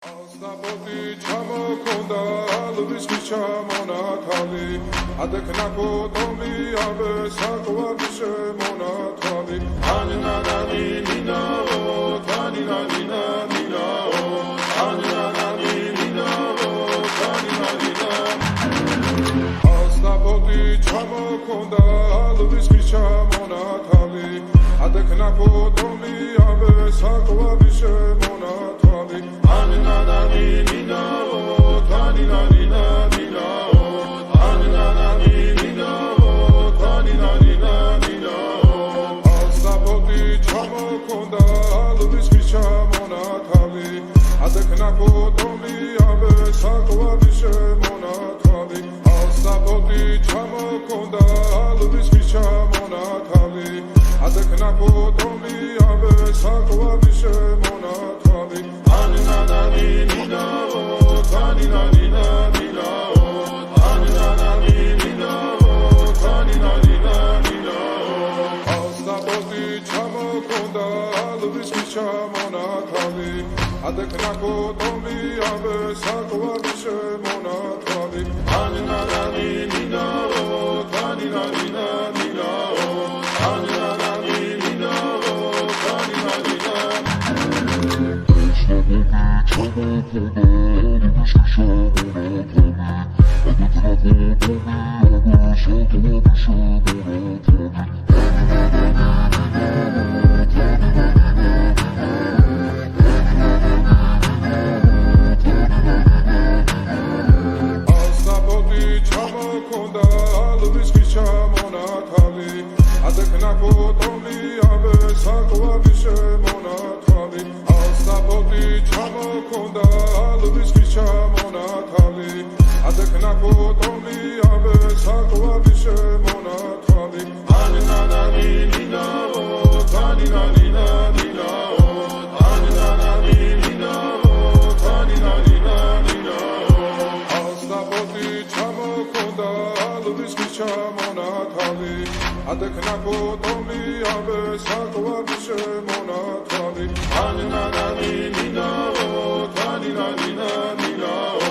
Astapoti chamokonda alvis chamonatali adeknako tomi abe sakwa bishe monatali anina nina o tanina nina o anina nina o tanina nina Astapoti chamokonda alvis chamonatali adeknako tomi abe sakwa bishe monatali Nina o tanina nina o tanina nina o tanina nina o Astapoti chamokonda alvis chamonatali adeknako tomi abe sakwa bishe monatali Astapoti chamokonda alvis chamonatali adeknako tomi abe sakwa bishe monatali Nina o tanina nina o tanina nina o tanina nina o Astapoti chamokonda alvis chamonatali adeknako tomi abe sakwa bishe monatali Nina o tanina nina o tanina nina o tanina nina Astapoti chamokonda alvis chamonatali adeknako tomi abe sakwa bishe monatali Astapoti chamokonda alvis chamonatali adeknako tomi abe sakwa bishe monatali Nina o tanina nina o tanina nina o tanina nina o Astapoti chamokonda alvis chamonatali adeknako tomi abe sakwa bishe monatali Nina o tanina nina o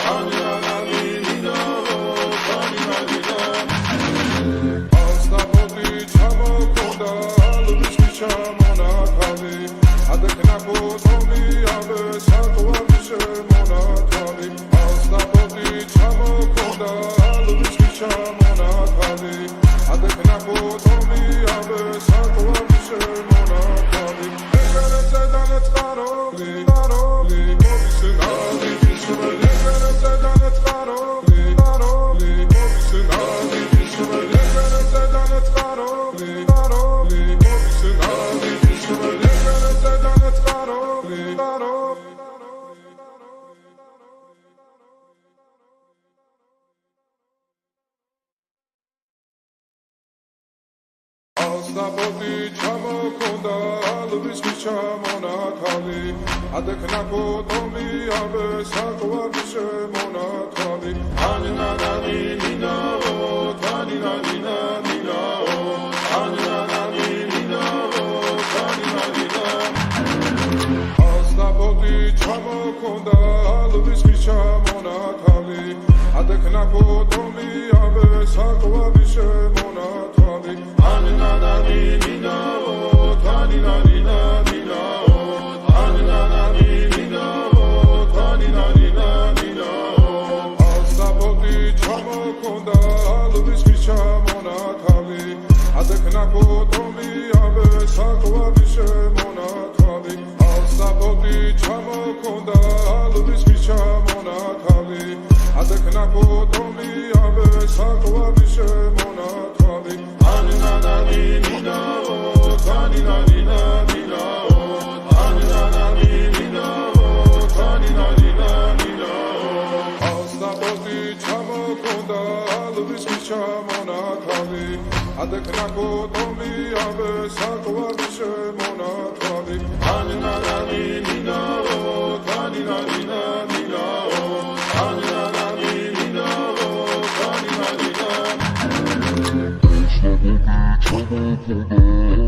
tanina nina o tanina nina Astapoti chamokonda alvis chamonatali adeknako tomi abe sakwa bishe monatali Astapoti chamokonda alvis chamonatali adeknako tomi abe sakwa bishe monatali Astapoti chamokonda alvis chamonatali adeknako tomi abe sakwa bishe monatali Nina o tanina nina o tanina nina o tanina nina Astapoti chamokonda alvis chamonatali adeknako tomi abe sakwa bishe monatali Nina o tanina nina o tanina nina o tanina nina o Astapoti chamokonda alvis chamonatali adeknako tomi abe sakwa bishe monatali Astapoti chamokonda alvis chamonatali adeknako tomi abe sakwa bishe monatali Nina o tanina nina o tanina nina o tanina nina o Astapoti chamokonda alvis chamonatali adeknako tomi abe sakwa bishe monatali Nina o tanina nina o tanina nina o tanina nina Astapoti chamokonda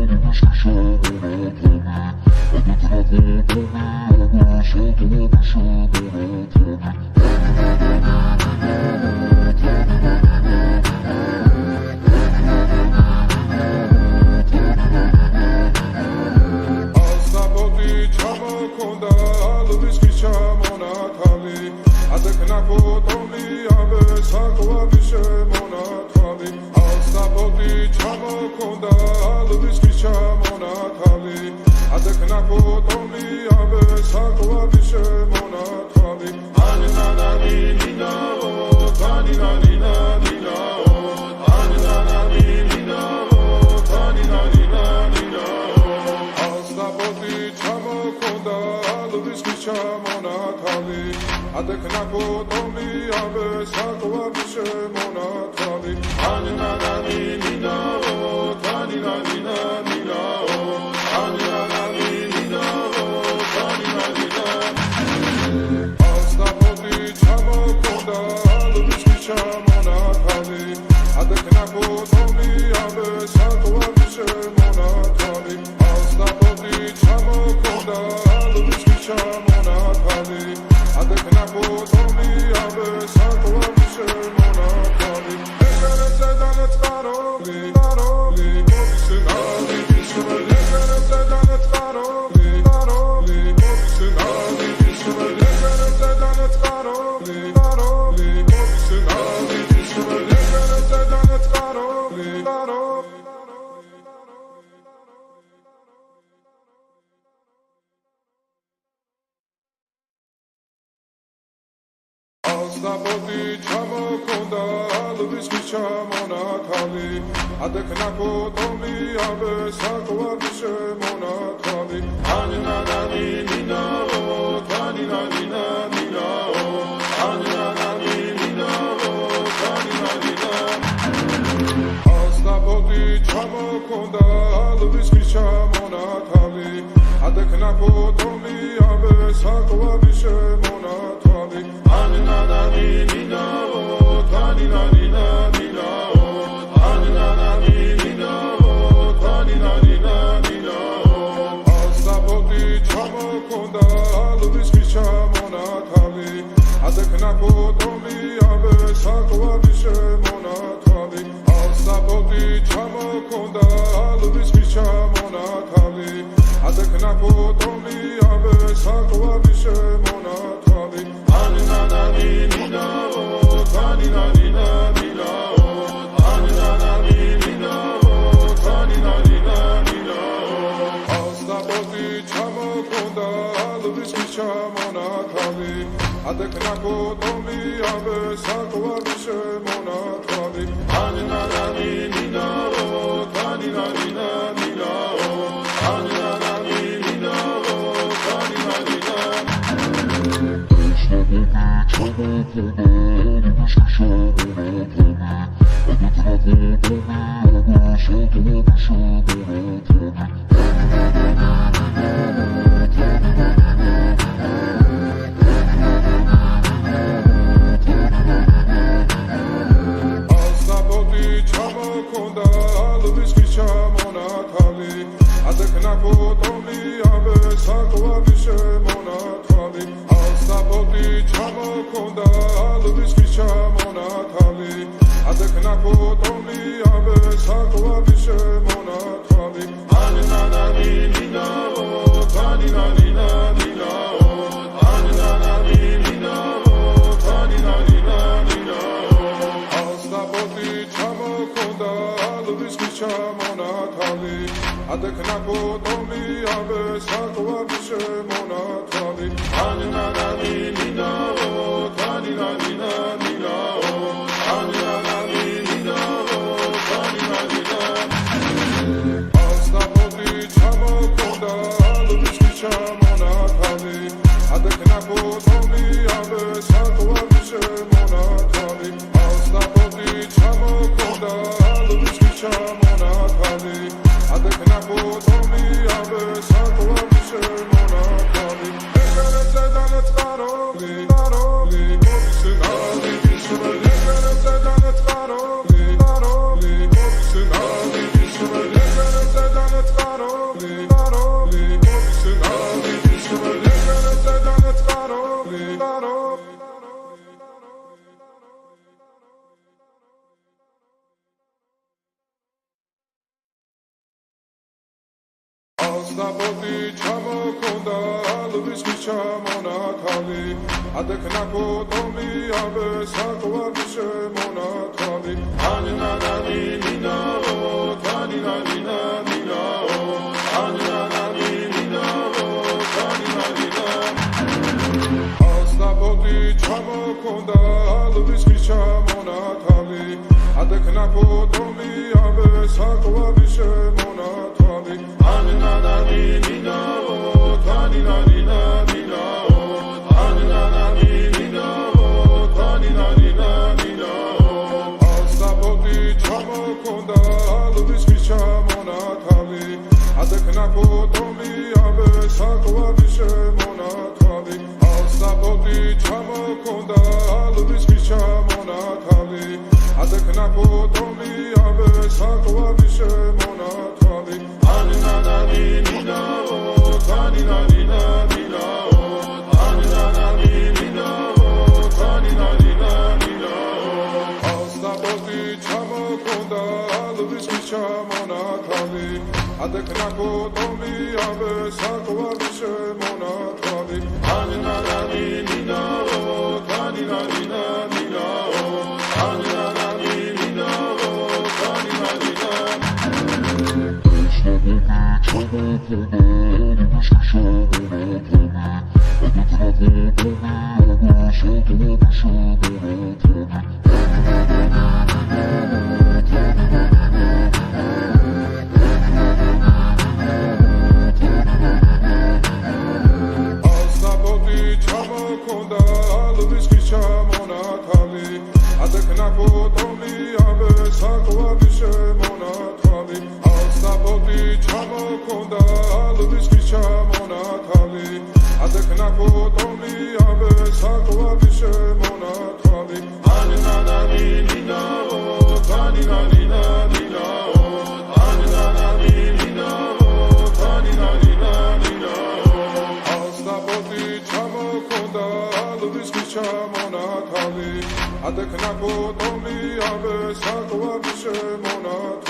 alvis chamonatali adeknako tomi abe sakwa bishe monatali ასტაბოდი ჩამოქონდა ალვის ჩამონათალი ადექნა ფოტომი აბე საკვარი შემონათალი ანინანანი ნინაო თანინანინა ნინაო ანინანანი ნინაო თანინანინა ასტაბოდი ჩამოქონდა ალვის ჩამონათალი ადექნა ფოტომი აბე საკვარი შემონათალი ანინანანი ნინაო თანინანინა ნინაო ანინანანი ნინაო თანინანინა ნინაო ასტაბოდი ჩამოქონდა ალვის ჩამონათალი ადექნა ფოტომი აბე საკვარი შემონათალი ასტაბოდი ჩამოქონდა ალვის ჩამონათალი ადექნა ფოტომი აბე საკვარი შემონათალი ანინანანი ნინაო თანინანინა ნინაო ანინანანი ნინაო თანინანინა ნინაო ასტაბოდი ჩამოქონდა ალვის ჩამონათალი ადექნა ფოტომი აბე საკვარი შემონათალი ანინანანი ნინაო თანინანინა ნინაო ანინანანი ნინაო თანინანინა ასტაბოდი ჩამოქონდა ალვის ჩამონათალი ადექნა ფოტომი აბე საკვარი შემონათალი ასტაბოდი ჩამოქონდა ალვის ჩამონათალი ადექნა ფოტომი აბე საკვარი შემონათალი ანინანანი ნინაო თანინანინა ნინაო ანინანანი ნინაო თანინანინა ნინაო ასტაბოდი ჩამოქონდა ალვის ჩამონათალი ადექნა ფოტომი აბე საკვარი შემონათალი